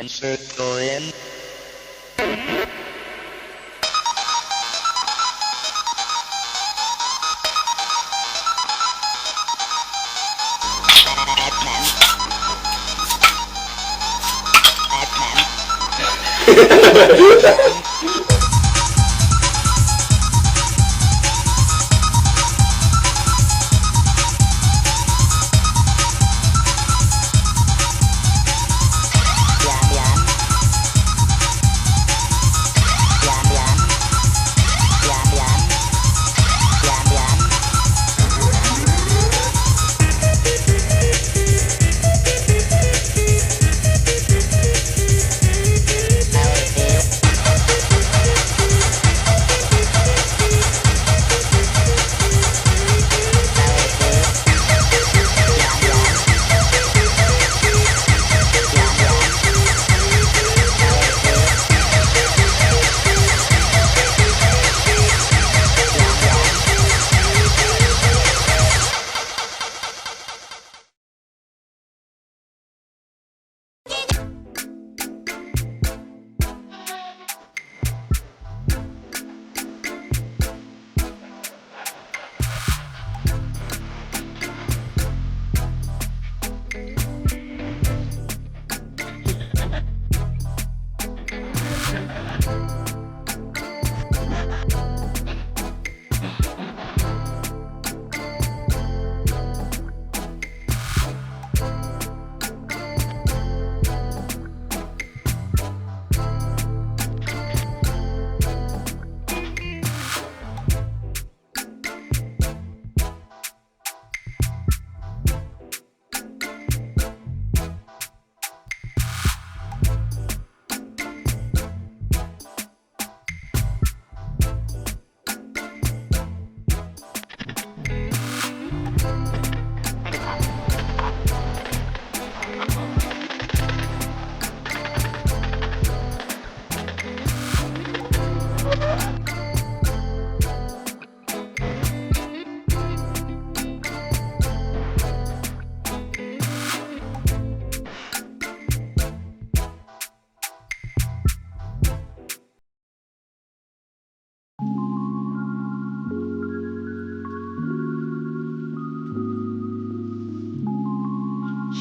Insert Dorian.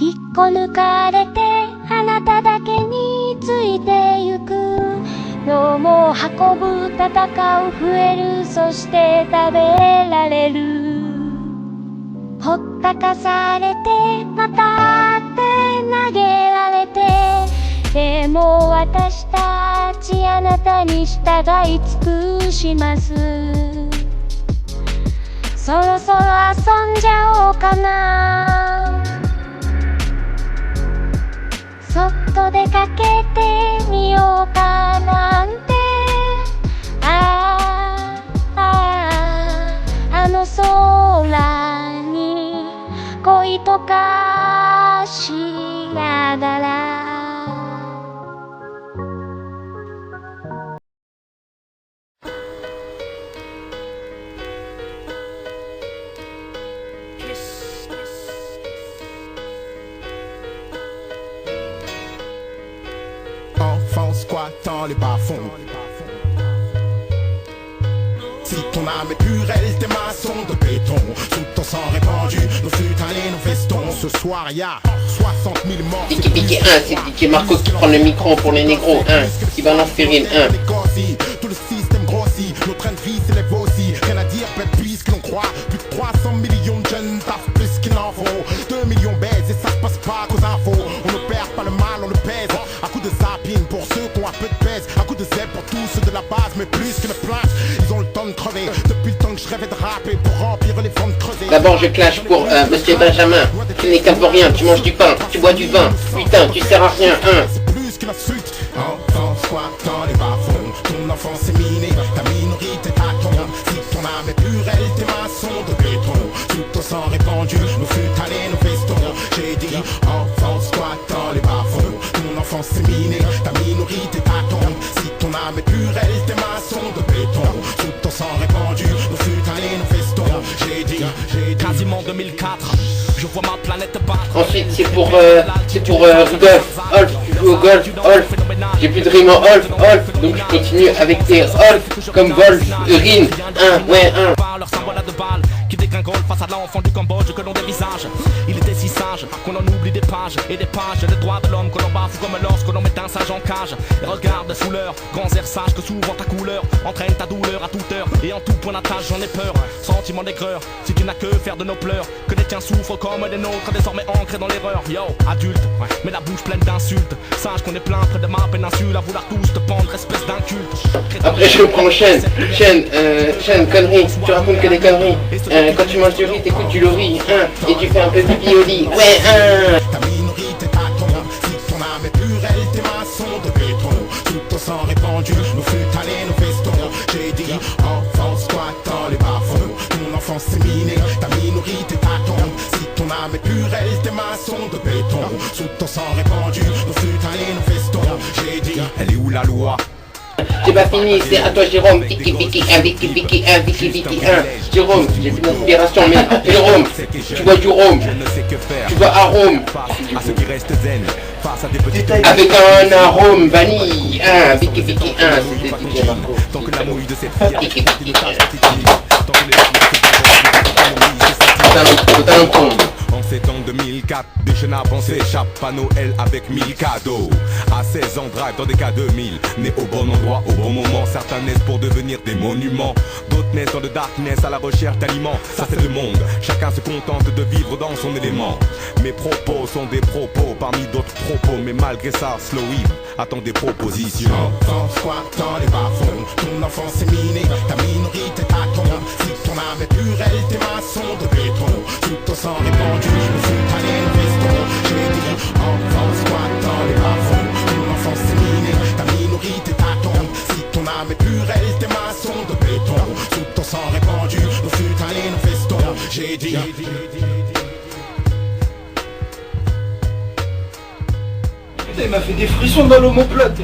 引っこ抜かれてあなただけについてゆくのも運ぶ戦う増えるそして食べられるほったかされてまたって投げられてでも私たちあなたに従い尽くしますそろそろ遊んじゃおうかなそっと出かけてみようかなんてあの空に恋とかしながらSquattant les bas-fonds. Si ton âme est pure, elle tes maçons de béton. Sous ton sang répandu, nos futains et nos vestons. Ce soir, y'a 60 000 morts. Piqué 1, c'est DJ Marcos qui prend le micro pour les négros 1. Qui balance Férine 1. Tout le système grossit, nos trains de vie s'élèvent aussi. Rien à dire, pète plus que l'on croit. Plus de 300 millions de jeunes taffent plus qu'il n'en faut. 2 millions baisent et ça se passe pas qu'aux infos. On ne perd pas le mal, on le pèse. À coup de zapping pour ceux qui ont un peu de pèse. À coup de zèbre pour tous ceux de la base, mais plus qu'une place. Ils ont le temps de crever. Depuis le temps que je rêvais de rapper pour remplir les fonds de creuser. D'abord je clash pour Monsieur Benjamin. Tu n'es qu'un vaurien, tu manges du pain, tu bois du vin. Putain, tu sers à rien, qu'une insulte. Enfant squattant les bas-fonds, ton enfance est minée, ta minorité t'attend. Si ton âme est pure, elle tes mains sont de béton. Tout au sang répandu, nous fût allés nos festons. J'ai dit enfant squattant les bas-fonds, ton enfance est minée, ta minorité t'attend. Si ton âme est pure, elle tes mains sont de béton. Tout au sang répandu, nous fût allés nos festons. J'ai dit quasiment 2004. Je vois ma planète battre. Ensuite, c'est pour Rudolf. Olf, tu joues au golf. Olf, j'ai plus de rime en Olf. Olf, donc je continue avec tes Olf comme Wolf, Rin, 1, ouais, 1. Leur symbole à deux balles qui dégringole face à l'enfant du Cambodge que l'on dévisage. Il était si sage qu'on en oublie des pages et des pages. Les droits de l'homme que l'on bafoue comme lorsque l'on met un sage en cage. Et regarde sous leurs grands airs sages que souvent ta couleur entraîne ta douleur à toute heure. Et en tout point d'attache j'en ai peur. Sentiment d'aigreur, si tu n'as que faire de nos pleurs, que les tiens souffrent comme des nôtres, désormais ancrés dans l'erreur. Yo, adulte, mais la bouche pleine d'insultes. Sache qu'on est plein près de ma péninsule à vouloir tous te pendre, espèce d'inculte. Après je reprends chaîne, conneries, tu racontes que des conneries. Quand tu manges du riz, t'écoutes du lori, et tu fais un peu pipi au lit, ouais, Ta minorité t'attend, si ton âme est pure, elle tes mains sont de béton. Tout au sang répandu, nous fût allés nos festons. J'ai dit enfant squattant les bas-fonds, ton enfance est minée, ta minorité t'attend. Si ton âme est pure, elle tes mains sont de béton. Tout au sang répandu, nous fût allés nos festons. J'ai dit elle est où la loi? j'ai pas fini, c'est à toi Jérôme, Vicky Vicky 1, Vicky Vicky 1, Vicky Vicky 1. Jérôme, j'ai plus d'inspiration, mais Jérôme, tu vois du Rome, tu vois arôme, avec un arôme vanille, 1, Vicky Vicky 1, c'était DJ Marco. Vicky Vicky 1. Total con. En ces temps 2004, des jeunes avant s'échappent à Noël avec 1000 cadeaux. À 16 ans, drive dans des cas 2000. Nés au bon endroit, au bon moment. Certains naissent pour devenir des monuments. D'autres naissent dans le darkness à la recherche d'aliments. Ça c'est le monde, chacun se contente de vivre dans son élément. Mes propos sont des propos parmi d'autres propos. Mais malgré ça, slow weed attend des propositions. Enfant squattant les bas-fonds, ton enfance est minée, ta minorité t'attend. Si ton âme est pure, elle tes mains sont de béton. Tout au sang répandu, nous fût allés nos festons. J'ai dit enfant squattant les bas-fonds, ton enfance est minée, ta minorité t'attend. Si ton âme est pure, elle tes mains sont de béton. Tout au sang répandu, nous fût allés nos festons. J'ai dit il m'a fait des frissons dans l'omoplate.